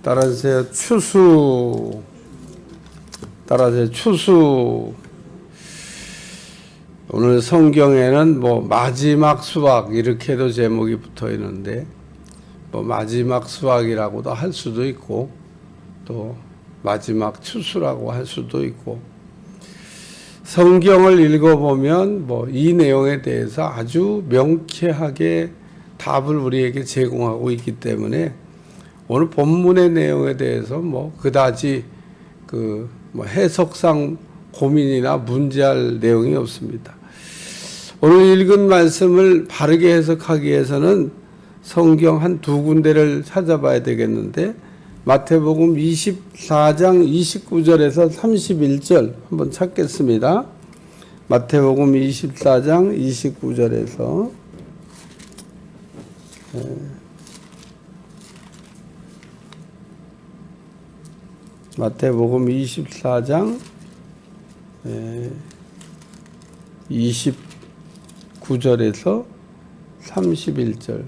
따라하세요. 추수. 따라하세요. 추수. 오늘 성경에는 마지막 수확 이렇게도 제목이 붙어 있는데 마지막 수확이라고도 할 수도 있고 또 마지막 추수라고 할 수도 있고, 성경을 읽어보면 이 내용에 대해서 아주 명쾌하게 답을 우리에게 제공하고 있기 때문에 오늘 본문의 내용에 대해서 그다지 해석상 고민이나 문제할 내용이 없습니다. 오늘 읽은 말씀을 바르게 해석하기 위해서는 성경 한 두 군데를 찾아봐야 되겠는데, 마태복음 24장 29절에서 31절 한번 찾겠습니다. 마태복음 24장 29절에서 마태복음 24장 29절에서 31절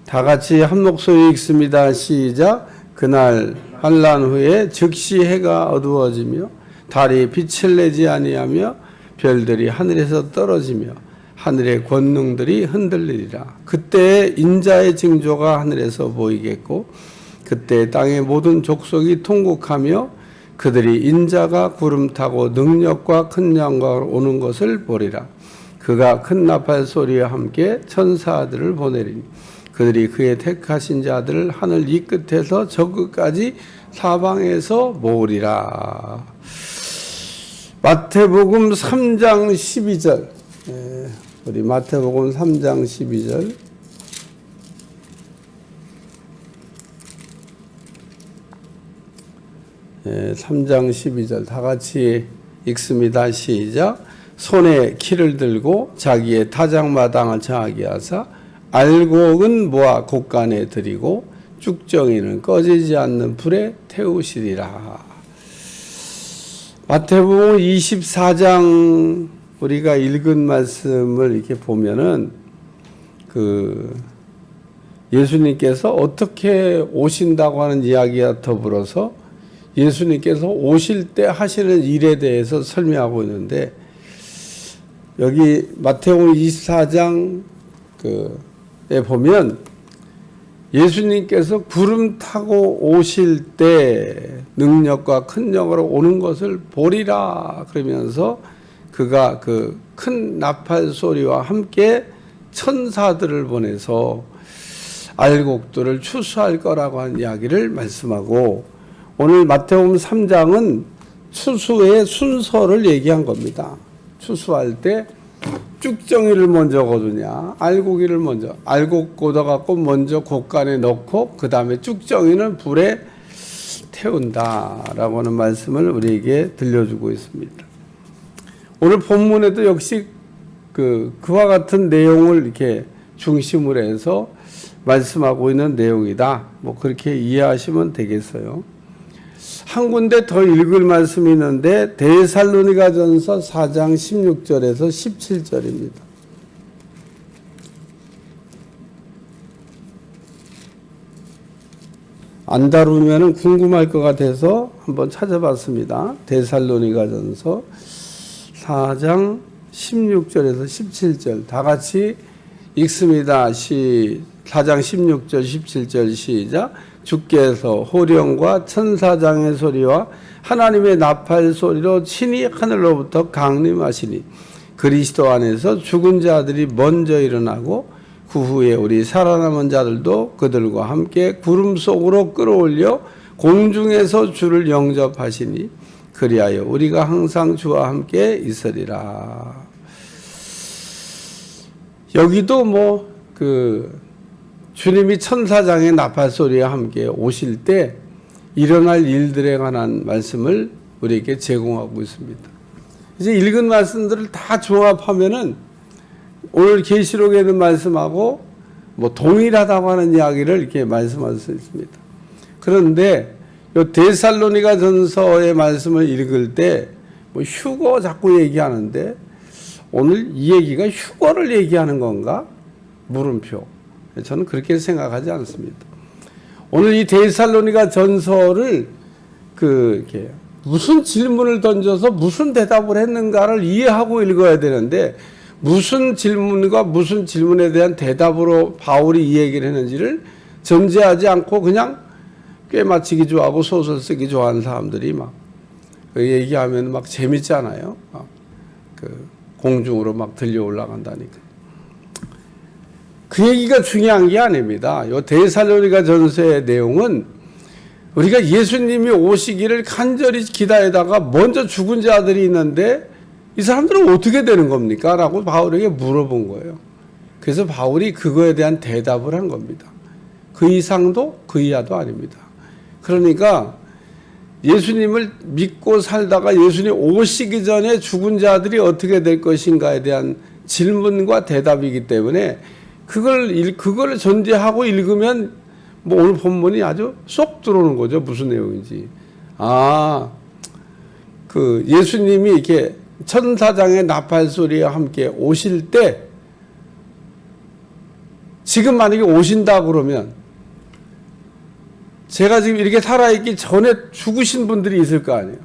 다 같이 한 목소리 읽습니다. 시작. 그날 환란 후에 즉시 해가 어두워지며 달이 빛을 내지 아니하며 별들이 하늘에서 떨어지며 하늘의 권능들이 흔들리리라. 그때 인자의 징조가 하늘에서 보이겠고 그때 땅의 모든 족속이 통곡하며 그들이 인자가 구름 타고 능력과 큰 영광으로 오는 것을 보리라. 그가 큰 나팔 소리와 함께 천사들을 보내리니 그들이 그의 택하신 자들을 하늘 이 끝에서 저 끝까지 사방에서 모으리라. 마태복음 3장 12절. 우리 마태복음 3장 12절. 예, 3장 12절 다 같이 읽습니다. 시작. 손에 키를 들고 자기의 타작마당을 정하게 하사 알곡은 모아 곡간에 들이고 쭉정이는 꺼지지 않는 불에 태우시리라. 마태복음 24장 우리가 읽은 말씀을 이렇게 보면은 예수님께서 어떻게 오신다고 하는 이야기와 더불어서 예수님께서 오실 때 하시는 일에 대해서 설명하고 있는데, 여기 마태복음 24장 에 보면 예수님께서 구름 타고 오실 때 능력과 큰 영으로 오는 것을 보리라 그러면서 그가 그 큰 나팔 소리와 함께 천사들을 보내서 알곡들을 추수할 거라고 하는 이야기를 말씀하고, 오늘 마태복음 3장은 추수의 순서를 얘기한 겁니다. 추수할 때 쭉정이를 먼저 거두냐, 알곡이를 먼저, 알곡 걷어갖고 먼저 곡간에 넣고 그 다음에 쭉정이는 불에 태운다라고 하는 말씀을 우리에게 들려주고 있습니다. 오늘 본문에도 역시 그와 같은 내용을 이렇게 중심으로 해서 말씀하고 있는 내용이다. 그렇게 이해하시면 되겠어요. 한 군데 더 읽을 말씀이 있는데 데살로니가전서 4장 16절에서 17절입니다. 안 다루면 궁금할 것 같아서 한번 찾아봤습니다. 데살로니가전서 4장 16절에서 17절 다 같이 읽습니다. 4장 16절 17절 시작. 주께서 호령과 천사장의 소리와 하나님의 나팔 소리로 친히 하늘로부터 강림하시니 그리스도 안에서 죽은 자들이 먼저 일어나고 그 후에 우리 살아남은 자들도 그들과 함께 구름 속으로 끌어올려 공중에서 주를 영접하시니 그리하여 우리가 항상 주와 함께 있으리라. 여기도 주님이 천사장의 나팔 소리와 함께 오실 때 일어날 일들에 관한 말씀을 우리에게 제공하고 있습니다. 이제 읽은 말씀들을 다 종합하면은 오늘 계시록에 있는 말씀하고 동일하다고 하는 이야기를 이렇게 말씀할 수 있습니다. 그런데 이 데살로니가 전서의 말씀을 읽을 때 휴거 자꾸 얘기하는데 오늘 이 얘기가 휴거를 얘기하는 건가? 물음표. 저는 그렇게 생각하지 않습니다. 오늘 이 데살로니가 전서를 이렇게 무슨 질문을 던져서 무슨 대답을 했는가를 이해하고 읽어야 되는데, 무슨 질문과 무슨 질문에 대한 대답으로 바울이 이 얘기를 했는지를 전제하지 않고 그냥 꿰맞히기 좋아하고 소설 쓰기 좋아하는 사람들이 막 얘기하면 막 재밌잖아요. 공중으로 막 들려 올라간다니까. 그 얘기가 중요한 게 아닙니다. 요 데살로니가 전서의 내용은 우리가 예수님이 오시기를 간절히 기다리다가 먼저 죽은 자들이 있는데 이 사람들은 어떻게 되는 겁니까? 라고 바울에게 물어본 거예요. 그래서 바울이 그거에 대한 대답을 한 겁니다. 그 이상도 그 이하도 아닙니다. 그러니까 예수님을 믿고 살다가 예수님 오시기 전에 죽은 자들이 어떻게 될 것인가에 대한 질문과 대답이기 때문에 그걸 전제하고 읽으면 뭐 오늘 본문이 아주 쏙 들어오는 거죠. 무슨 내용인지. 예수님이 이렇게 천사장의 나팔 소리와 함께 오실 때, 지금 만약에 오신다 그러면 제가 지금 이렇게 살아있기 전에 죽으신 분들이 있을 거 아니에요.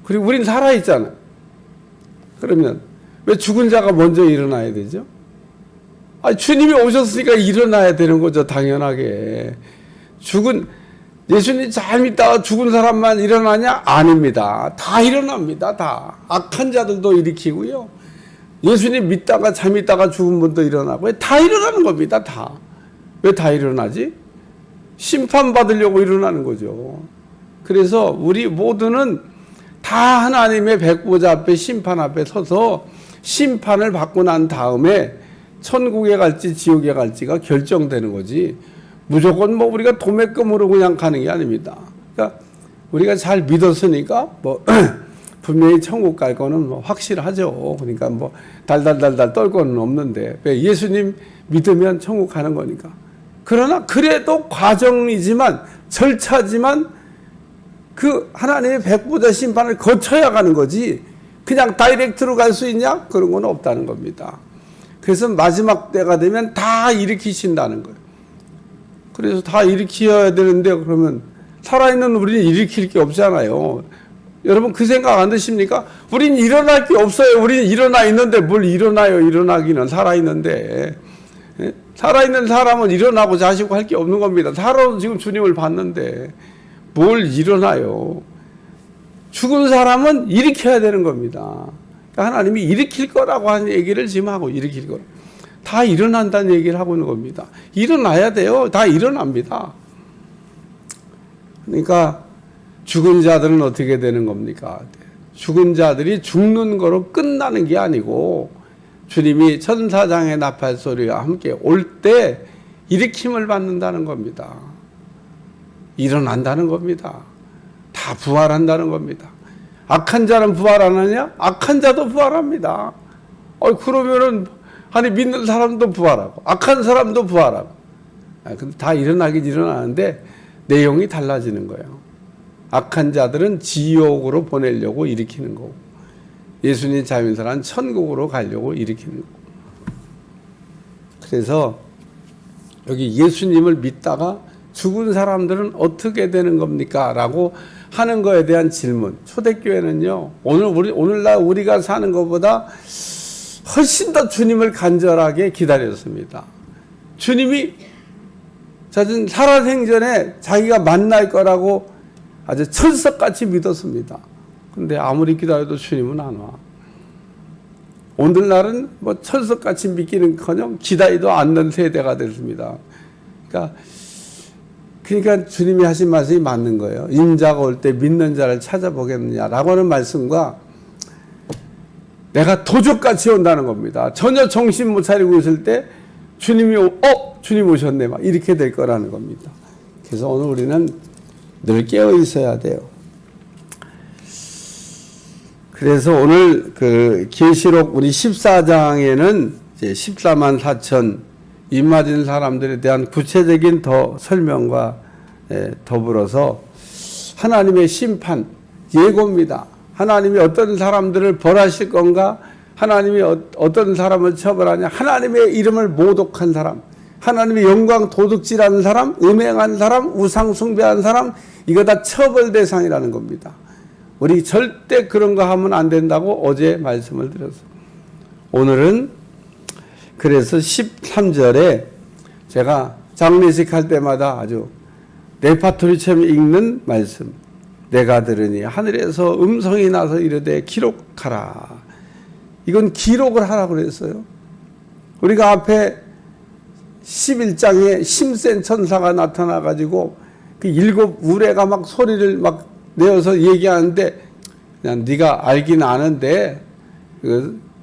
그리고 우린 살아있잖아요. 그러면 왜 죽은 자가 먼저 일어나야 되죠? 주님이 오셨으니까 일어나야 되는 거죠. 당연하게. 예수님 잘 믿다가 죽은 사람만 일어나냐? 아닙니다. 다 일어납니다. 다. 악한 자들도 일으키고요. 예수님 믿다가 잘 믿다가 죽은 분도 일어나고 다 일어나는 겁니다. 다. 왜 다 일어나지? 심판받으려고 일어나는 거죠. 그래서 우리 모두는 다 하나님의 백보자 앞에 심판 앞에 서서 심판을 받고 난 다음에 천국에 갈지 지옥에 갈지가 결정되는 거지, 무조건 뭐 우리가 도매금으로 그냥 가는 게 아닙니다. 그러니까 우리가 잘 믿었으니까 뭐 분명히 천국 갈 거는 뭐 확실하죠. 그러니까 뭐 달달달달 떨 거는 없는데, 왜 예수님 믿으면 천국 가는 거니까. 그러나 그래도 과정이지만, 절차지만 그 하나님의 백보자 심판을 거쳐야 가는 거지, 그냥 다이렉트로 갈 수 있냐? 그런 건 없다는 겁니다. 그래서 마지막 때가 되면 다 일으키신다는 거예요. 그래서 다 일으켜야 되는데, 그러면 살아있는 우리는 일으킬 게 없잖아요. 여러분 그 생각 안 드십니까? 우린 일어날 게 없어요. 우린 일어나 있는데 뭘 일어나요? 일어나기는 살아있는데. 살아있는 사람은 일어나고 자시고 할 게 없는 겁니다. 살아도 지금 주님을 봤는데 뭘 일어나요? 죽은 사람은 일으켜야 되는 겁니다. 하나님이 일으킬 거라고 하는 얘기를 지금 하고, 일으킬 거라. 다 일어난다는 얘기를 하고 있는 겁니다. 일어나야 돼요. 다 일어납니다. 그러니까 죽은 자들은 어떻게 되는 겁니까? 죽은 자들이 죽는 거로 끝나는 게 아니고, 주님이 천사장의 나팔 소리와 함께 올 때 일으킴을 받는다는 겁니다. 일어난다는 겁니다. 다 부활한다는 겁니다. 악한 자는 부활 안 하냐? 악한 자도 부활합니다. 그러면은 아니 믿는 사람도 부활하고 악한 사람도 부활하고. 근데 다 일어나긴 일어나는데 내용이 달라지는 거예요. 악한 자들은 지옥으로 보내려고 일으키는 거고, 예수님 잘 믿는 사람은 천국으로 가려고 일으키는 거고. 그래서 여기 예수님을 믿다가 죽은 사람들은 어떻게 되는 겁니까? 라고 하는 거에 대한 질문. 초대교회는요, 오늘날 우리가 사는 것보다 훨씬 더 주님을 간절하게 기다렸습니다. 주님이 살아생전에 자기가 만날 거라고 아주 철석같이 믿었습니다. 근데 아무리 기다려도 주님은 안 와. 오늘날은 뭐 철석같이 믿기는커녕 기다리도 않는 세대가 됐습니다. 그러니까 주님이 하신 말씀이 맞는 거예요. 인자가 올 때 믿는 자를 찾아보겠느냐라고 하는 말씀과 내가 도적같이 온다는 겁니다. 전혀 정신 못 차리고 있을 때 주님이 주님 오셨네 막 이렇게 될 거라는 겁니다. 그래서 오늘 우리는 늘 깨어 있어야 돼요. 그래서 오늘 계시록 우리 14장에는 이제 14만 4천 입 맞은 사람들에 대한 구체적인 설명과 더불어서 하나님의 심판, 예고입니다. 하나님이 어떤 사람들을 벌하실 건가? 하나님이 어떤 사람을 처벌하냐? 하나님의 이름을 모독한 사람, 하나님의 영광 도둑질하는 사람, 음행한 사람, 우상 숭배한 사람, 이거 다 처벌 대상이라는 겁니다. 우리 절대 그런 거 하면 안 된다고 어제 말씀을 드렸어요. 오늘은 그래서 13절에 제가 장례식 할 때마다 아주 레파토리처럼 읽는 말씀. 내가 들으니 하늘에서 음성이 나서 이르되 기록하라. 이건 기록을 하라고 그랬어요. 우리가 앞에 11장에 힘센 천사가 나타나가지고 그 7 우레가 막 소리를 막 내어서 얘기하는데 그냥 네가 알긴 아는데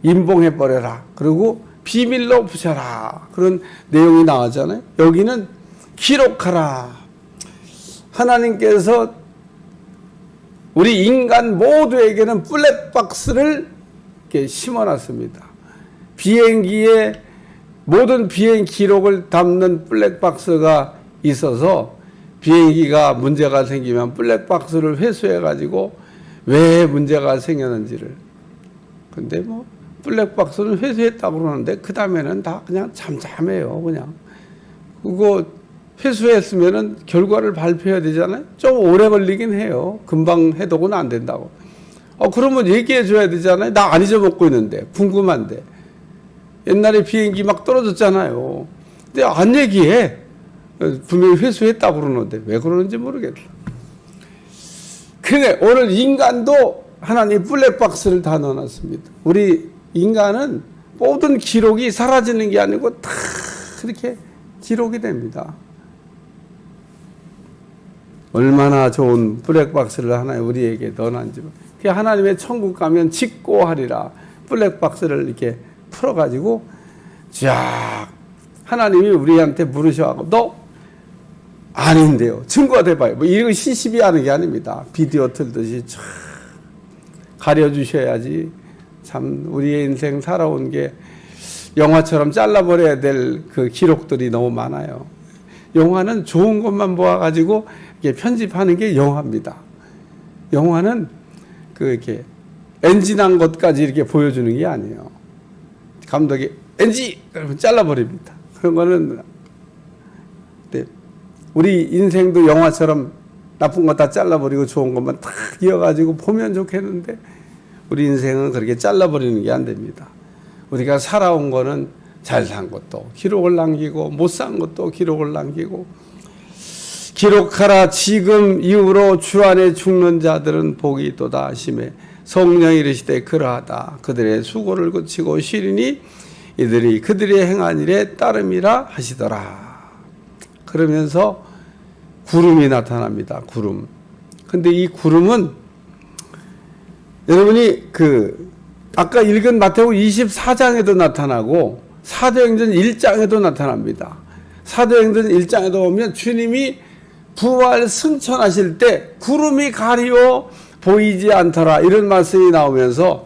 임봉해버려라. 그리고 비밀로 부셔라. 그런 내용이 나오잖아요. 여기는 기록하라. 하나님께서 우리 인간 모두에게는 블랙박스를 이렇게 심어놨습니다. 비행기에 모든 비행 기록을 담는 블랙박스가 있어서 비행기가 문제가 생기면 블랙박스를 회수해가지고 왜 문제가 생겼는지를. 근데 뭐 블랙박스는 회수했다고 그러는데 그 다음에는 다 그냥 잠잠해요. 그냥 그거 회수했으면은 결과를 발표해야 되잖아요. 좀 오래 걸리긴 해요. 금방 해독은 안 된다고. 그러면 얘기해 줘야 되잖아요. 나 안 잊어먹고 있는데 궁금한데. 옛날에 비행기 막 떨어졌잖아요. 근데 안 얘기해. 분명히 회수했다고 그러는데 왜 그러는지 모르겠다. 근데 오늘 인간도 하나님 블랙박스를 다 넣어놨습니다. 우리 인간은 모든 기록이 사라지는 게 아니고 다 그렇게 기록이 됩니다. 얼마나 좋은 블랙박스를 하나님 우리에게 넣어놨는지. 하나님의 천국 가면 직고하리라. 블랙박스를 이렇게 풀어가지고 쫙 하나님이 우리한테 물으셔가지고 너 아닌데요. 증거가 돼봐요. 뭐 이런 시시비 하는 게 아닙니다. 비디오 틀듯이 쫙 가려주셔야지. 참 우리의 인생 살아온 게 영화처럼 잘라버려야 될 그 기록들이 너무 많아요. 영화는 좋은 것만 모아가지고 이렇게 편집하는 게 영화입니다. 영화는 이렇게 엔진한 것까지 이렇게 보여주는 게 아니에요. 감독이 엔진! 그러면 잘라버립니다. 그런 거는 우리 인생도 영화처럼 나쁜 거 다 잘라버리고 좋은 것만 탁 이어가지고 보면 좋겠는데 우리 인생은 그렇게 잘라버리는 게 안 됩니다. 우리가 살아온 거는 잘 산 것도 기록을 남기고 못 산 것도 기록을 남기고 기록하라. 지금 이후로 주 안에 죽는 자들은 복이 있도다 하시매 성령이 이르시되 그러하다. 그들의 수고를 그치고 쉬리니 이들이 그들의 행한 일에 따름이라 하시더라. 그러면서 구름이 나타납니다. 구름. 근데 이 구름은 여러분이 아까 읽은 마태복음 24장에도 나타나고 사도행전 1장에도 나타납니다. 사도행전 1장에도 보면 주님이 부활 승천하실 때 구름이 가리워 보이지 않더라 이런 말씀이 나오면서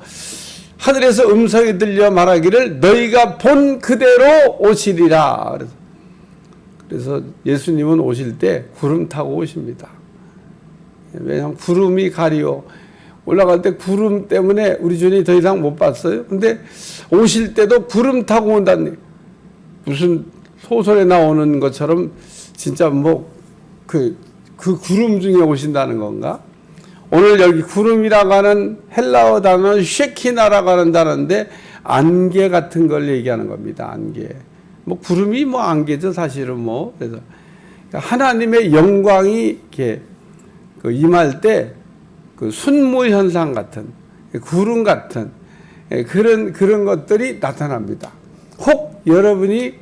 하늘에서 음성이 들려 말하기를 너희가 본 그대로 오시리라. 그래서 예수님은 오실 때 구름 타고 오십니다. 왜냐하면 구름이 가리워 올라갈 때 구름 때문에 우리 주님이 더 이상 못 봤어요. 근데 오실 때도 구름 타고 온다는, 무슨 소설에 나오는 것처럼 진짜 그 구름 중에 오신다는 건가? 오늘 여기 구름이라고 하는 헬라어 단어는 쉐키나라고 하는 단어인데 안개 같은 걸 얘기하는 겁니다. 안개. 구름이 안개죠, 사실은 그래서 하나님의 영광이 이렇게 임할 때 순무 현상 같은, 구름 같은 그런 것들이 나타납니다. 혹 여러분이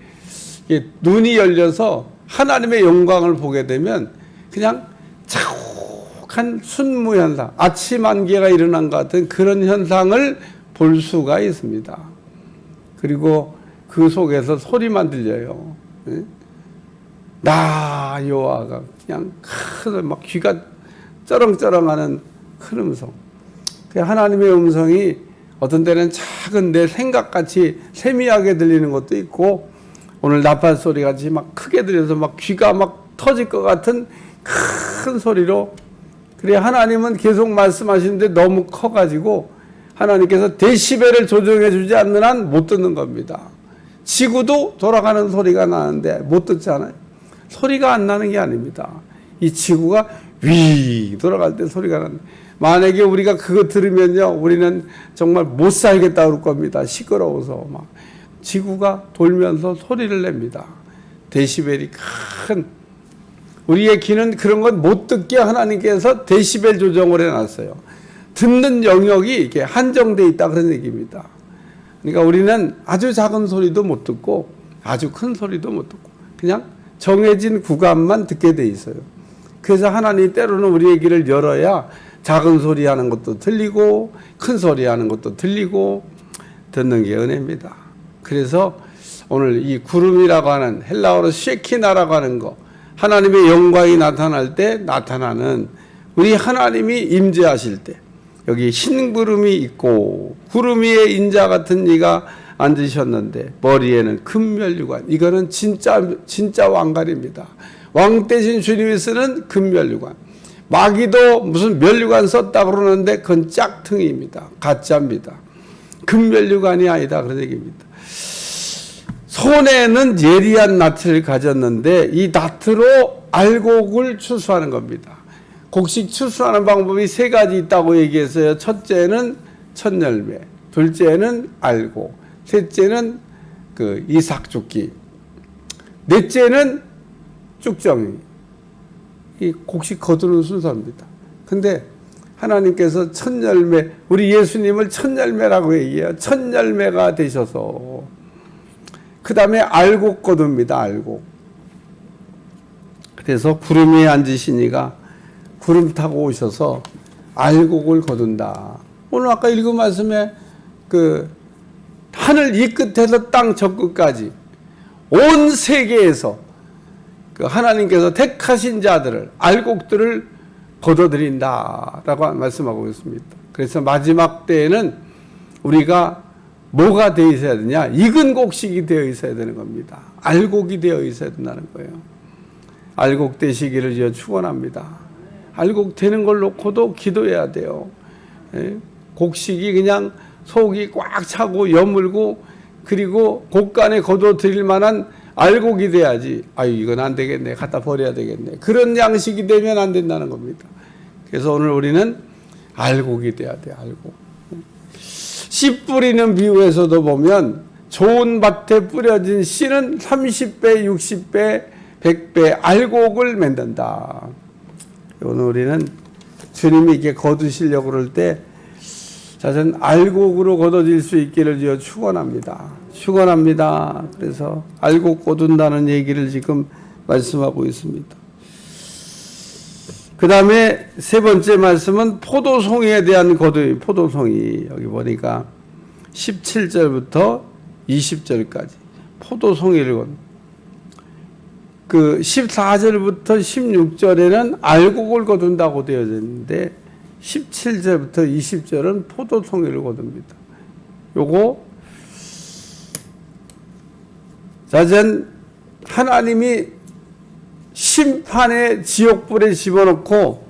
눈이 열려서 하나님의 영광을 보게 되면 그냥 자욱한 순무 현상, 아침 안개가 일어난 것 같은 그런 현상을 볼 수가 있습니다. 그리고 그 속에서 소리만 들려요. 나 여호와가 그냥 막 귀가 쩌렁쩌렁하는 큰 음성. 하나님의 음성이 어떤 때는 작은 내 생각같이 세미하게 들리는 것도 있고, 오늘 나팔 소리 같이 막 크게 들려서 막 귀가 막 터질 것 같은 큰 소리로. 그래 하나님은 계속 말씀하시는데 너무 커가지고 하나님께서 데시벨을 조정해 주지 않는 한 못 듣는 겁니다. 지구도 돌아가는 소리가 나는데 못 듣잖아요. 소리가 안 나는 게 아닙니다. 이 지구가 위 돌아갈 때 소리가 나는. 만약에 우리가 그거 들으면요, 우리는 정말 못 살겠다 그럴 겁니다. 시끄러워서 막 지구가 돌면서 소리를 냅니다. 데시벨이 큰. 우리의 귀는 그런 건 못 듣게 하나님께서 데시벨 조정을 해놨어요. 듣는 영역이 이렇게 한정돼 있다 그런 얘기입니다. 그러니까 우리는 아주 작은 소리도 못 듣고 아주 큰 소리도 못 듣고 그냥 정해진 구간만 듣게 돼 있어요. 그래서 하나님이 때로는 우리의 귀를 열어야 작은 소리 하는 것도 들리고 큰 소리 하는 것도 들리고 듣는 게 은혜입니다. 그래서 오늘 이 구름이라고 하는 헬라어로 쉐키나라고 하는 거, 하나님의 영광이 나타날 때 나타나는 우리 하나님이 임재하실 때 여기 흰 구름이 있고 구름 위에 인자 같은 이가 앉으셨는데 머리에는 금 면류관. 이거는 진짜 왕관입니다. 왕 대신 주님이 쓰는 금 면류관. 마귀도 무슨 면류관 썼다 그러는데 그건 짝퉁입니다. 가짜입니다. 금 면류관이 아니다 그런 얘기입니다. 손에는 예리한 낫을 가졌는데 이 낫으로 알곡을 추수하는 겁니다. 곡식 추수하는 방법이 세 가지 있다고 얘기했어요. 첫째는 첫열매, 둘째는 알곡, 셋째는 그 이삭죽기, 넷째는 쭉정이. 이 곡식 거두는 순서입니다. 근데 하나님께서 첫열매, 우리 예수님을 첫열매라고 얘기해요. 첫열매가 되셔서 그 다음에 알곡 거둡니다. 알곡. 그래서 구름 위에 앉으시니가 구름 타고 오셔서 알곡을 거둔다. 오늘 아까 읽은 말씀에 그 하늘 이 끝에서 땅 저 끝까지 온 세계에서 그 하나님께서 택하신 자들을 알곡들을 거둬들인다라고 말씀하고 있습니다. 그래서 마지막 때에는 우리가 뭐가 되어 있어야 되냐? 익은 곡식이 되어 있어야 되는 겁니다. 알곡이 되어 있어야 된다는 거예요. 알곡 되시기를 축원합니다. 알곡 되는 걸 놓고도 기도해야 돼요. 곡식이 그냥 속이 꽉 차고 여물고 그리고 곡간에 거둬 드릴 만한 알곡이 돼야지. 아유, 이건 안 되겠네. 갖다 버려야 되겠네. 그런 양식이 되면 안 된다는 겁니다. 그래서 오늘 우리는 알곡이 돼야 돼. 알곡. 씨 뿌리는 비유에서도 보면 좋은 밭에 뿌려진 씨는 30배, 60배, 100배 알곡을 맺는다. 오늘 우리는 주님이 이렇게 거두시려고 그럴 때 자전 알곡으로 거둬질 수 있기를 축원합니다. 축원합니다. 그래서 알곡 거둔다는 얘기를 지금 말씀하고 있습니다. 그 다음에 세 번째 말씀은 포도송이에 대한 거두입니다. 포도송이 여기 보니까 17절부터 20절까지 포도송이를 거둔. 그 14절부터 16절에는 알곡을 거둔다고 되어 있는데 17절부터 20절은 포도송이를 거둡니다. 요거 자전 하나님이 심판의 지옥불에 집어넣고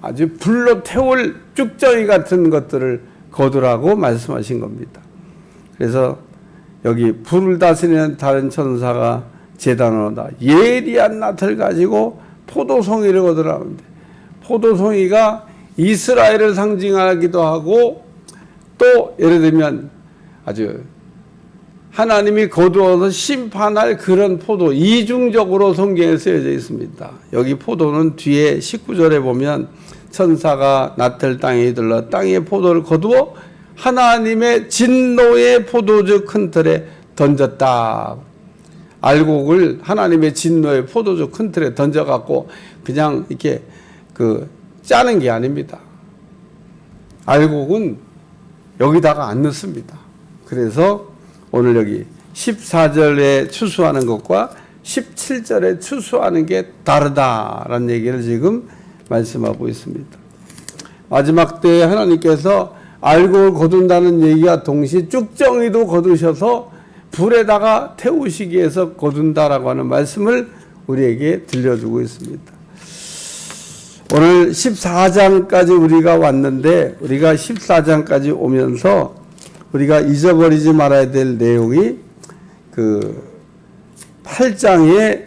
아주 불로 태울 쭉정이 같은 것들을 거두라고 말씀하신 겁니다. 그래서 여기 불을 다스리는 다른 천사가 제단으로다 예리한 낫을 가지고 포도송이를 거두라는데 포도송이가 이스라엘을 상징하기도 하고 또 예를 들면 아주 하나님이 거두어서 심판할 그런 포도, 이중적으로 성경에 쓰여져 있습니다. 여기 포도는 뒤에 19절에 보면 천사가 낫을 땅에 들러 땅에 포도를 거두어 하나님의 진노의 포도주 큰 틀에 던졌다. 알곡을 하나님의 진노의 포도주 큰 틀에 던져갖고 그냥 이렇게 그 짜는 게 아닙니다. 알곡은 여기다가 안 넣습니다. 그래서 오늘 여기 14절에 추수하는 것과 17절에 추수하는 게 다르다라는 얘기를 지금 말씀하고 있습니다. 마지막 때에 하나님께서 알곡을 거둔다는 얘기와 동시에 쭉정이도 거두셔서 불에다가 태우시기 위해서 거둔다라고 하는 말씀을 우리에게 들려주고 있습니다. 오늘 14장까지 우리가 왔는데 우리가 14장까지 오면서 우리가 잊어버리지 말아야 될 내용이 그 8장에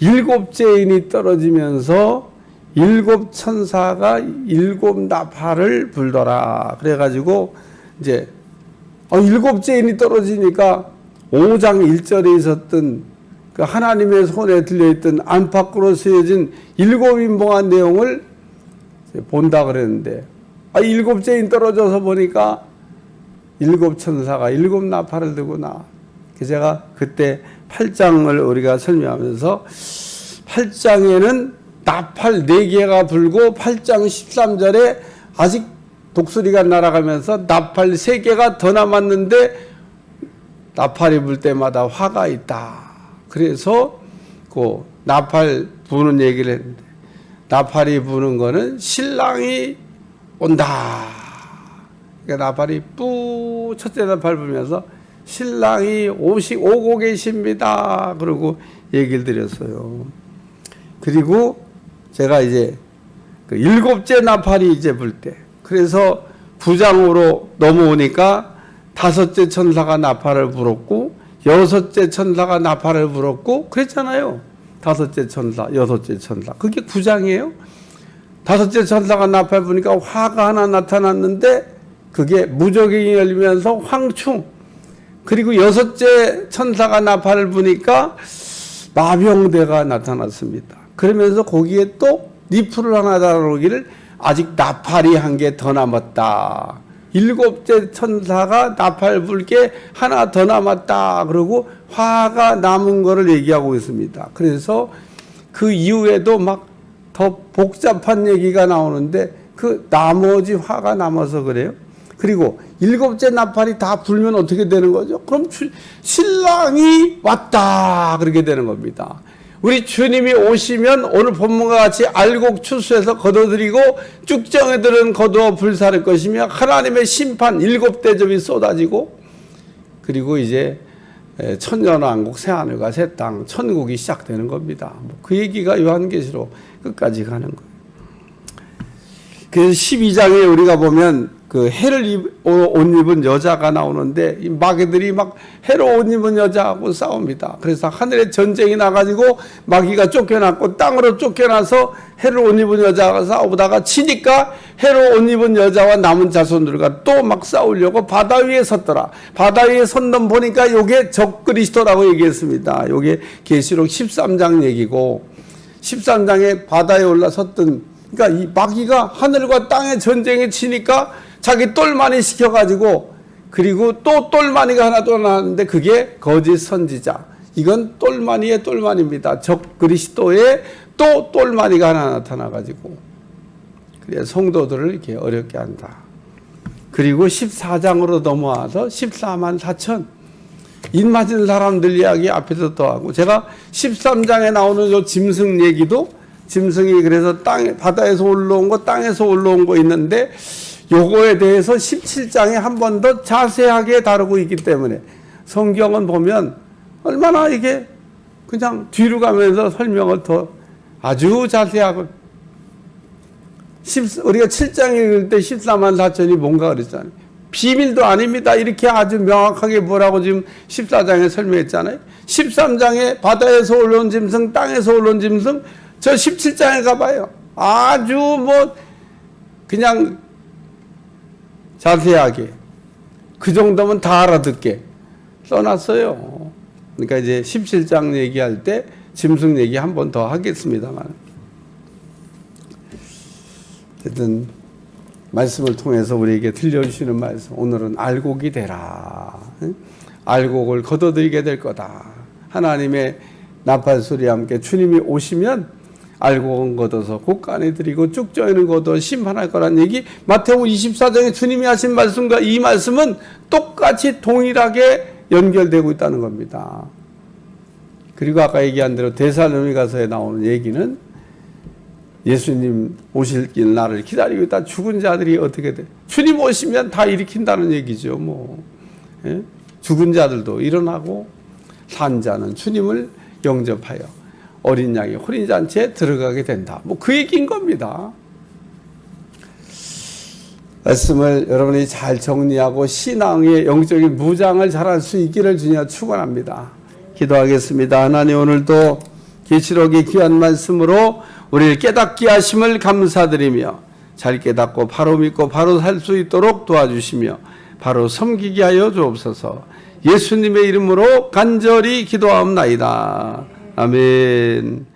7죄인이 떨어지면서 7천사가 7나팔을 불더라. 그래가지고 이제 7죄인이 떨어지니까 5장 1절에 있었던 그 하나님의 손에 들려있던 안팎으로 쓰여진 7인봉한 내용을 본다 그랬는데 7죄인 떨어져서 보니까 7천사가 7나팔을 들구나. 제가 그때 8장을 우리가 설명하면서 8장에는 나팔 4개가 불고 8장 13절에 아직 독수리가 날아가면서 나팔 3개가 더 남았는데 나팔이 불 때마다 화가 있다. 그래서 그 나팔 부는 얘기를 했는데 나팔이 부는 거는 신랑이 온다. 그러니까 나팔이 뿌 첫째 나팔 불면서 신랑이 오고 계십니다. 그러고 얘기를 드렸어요. 그리고 제가 이제 그 7째 나팔이 이제 불 때, 그래서 부장으로 넘어오니까 5째 천사가 나팔을 불었고 6째 천사가 나팔을 불었고 그랬잖아요. 5째 천사, 6째 천사. 그게 9장이에요. 5째 천사가 나팔 부니까 화가 하나 나타났는데 그게 무적이 열리면서 황충. 그리고 6째 천사가 나팔을 부니까 마병대가 나타났습니다. 그러면서 거기에 또 니풀을 하나 달아오기를 아직 나팔이 한 개 더 남았다. 7째 천사가 나팔 불게 하나 더 남았다. 그러고 화가 남은 거를 얘기하고 있습니다. 그래서 그 이후에도 막 더 복잡한 얘기가 나오는데 그 나머지 화가 남아서 그래요. 그리고 7째 나팔이 다 불면 어떻게 되는 거죠? 그럼 신랑이 왔다. 그렇게 되는 겁니다. 우리 주님이 오시면 오늘 본문과 같이 알곡 추수해서 거둬들이고 쭉정이들은 거두어 불사를 것이며 하나님의 심판 7대접이 쏟아지고 그리고 이제 천년왕국 새하늘과 새 땅 천국이 시작되는 겁니다. 그 얘기가 요한계시록 끝까지 가는 거예요. 그래서 12장에 우리가 보면 그 해를 옷 입은 여자가 나오는데 이 마귀들이 막 해로 옷 입은 여자하고 싸웁니다. 그래서 하늘에 전쟁이 나가지고 마귀가 쫓겨났고 땅으로 쫓겨나서 해를 옷 입은 여자가 싸우다가 치니까 해로 옷 입은 여자와 남은 자손들과 또 막 싸우려고 바다 위에 섰더라. 바다 위에 선 놈 보니까 요게 적그리스도라고 얘기했습니다. 요게 계시록 13장 얘기고 13장에 바다에 올라섰던 그러니까 이 마귀가 하늘과 땅의 전쟁에 치니까 자기 똘마니 시켜가지고 그리고 또 똘마니가 하나 또 나왔는데 그게 거짓 선지자. 이건 똘마니의 똘마니입니다. 적그리스도의 또 똘마니가 하나 나타나가지고 그래 성도들을 이렇게 어렵게 한다. 그리고 14장으로 넘어와서 14만 4천 인 맞은 사람들 이야기 앞에서 또 하고 제가 13장에 나오는 요 짐승 얘기도 짐승이 그래서 바다에서 올라온 거 땅에서 올라온 거 있는데 요거에 대해서 17장에 한 번 더 자세하게 다루고 있기 때문에 성경은 보면 얼마나 이게 그냥 뒤로 가면서 설명을 더 아주 자세하고 우리가 7장 읽을 때 14만 4천이 뭔가 그랬잖아요. 비밀도 아닙니다. 이렇게 아주 명확하게 뭐라고 지금 14장에 설명했잖아요. 13장에 바다에서 올라온 짐승, 땅에서 올라온 짐승, 저 17장에 가봐요. 아주 뭐 그냥 자세하게 그 정도면 다 알아듣게 써놨어요. 그러니까 이제 17장 얘기할 때 짐승 얘기 한 번 더 하겠습니다만 어쨌든 말씀을 통해서 우리에게 들려주시는 말씀 오늘은 알곡이 되라. 알곡을 거둬들이게 될 거다. 하나님의 나팔 소리와 함께 주님이 오시면 알곡은 걷어서 곳간에 드리고 쭉정이는 걷어 심판할 거란 얘기 마태복음 24장에 주님이 하신 말씀과 이 말씀은 똑같이 동일하게 연결되고 있다는 겁니다. 그리고 아까 얘기한 대로 데살로니가서에 나오는 얘기는 예수님 오실 길 나를 기다리고 있다. 죽은 자들이 어떻게 돼? 주님 오시면 다 일으킨다는 얘기죠. 뭐 예? 죽은 자들도 일어나고 산 자는 주님을 영접하여 어린 양의 혼인잔치에 들어가게 된다. 뭐 그 얘기인 겁니다. 말씀을 여러분이 잘 정리하고 신앙의 영적인 무장을 잘할 수 있기를 주님 축원합니다. 기도하겠습니다. 하나님, 오늘도 계시록의 귀한 말씀으로 우리를 깨닫게 하심을 감사드리며 잘 깨닫고 바로 믿고 바로 살 수 있도록 도와주시며 바로 섬기게 하여 주옵소서. 예수님의 이름으로 간절히 기도하옵나이다. 아멘.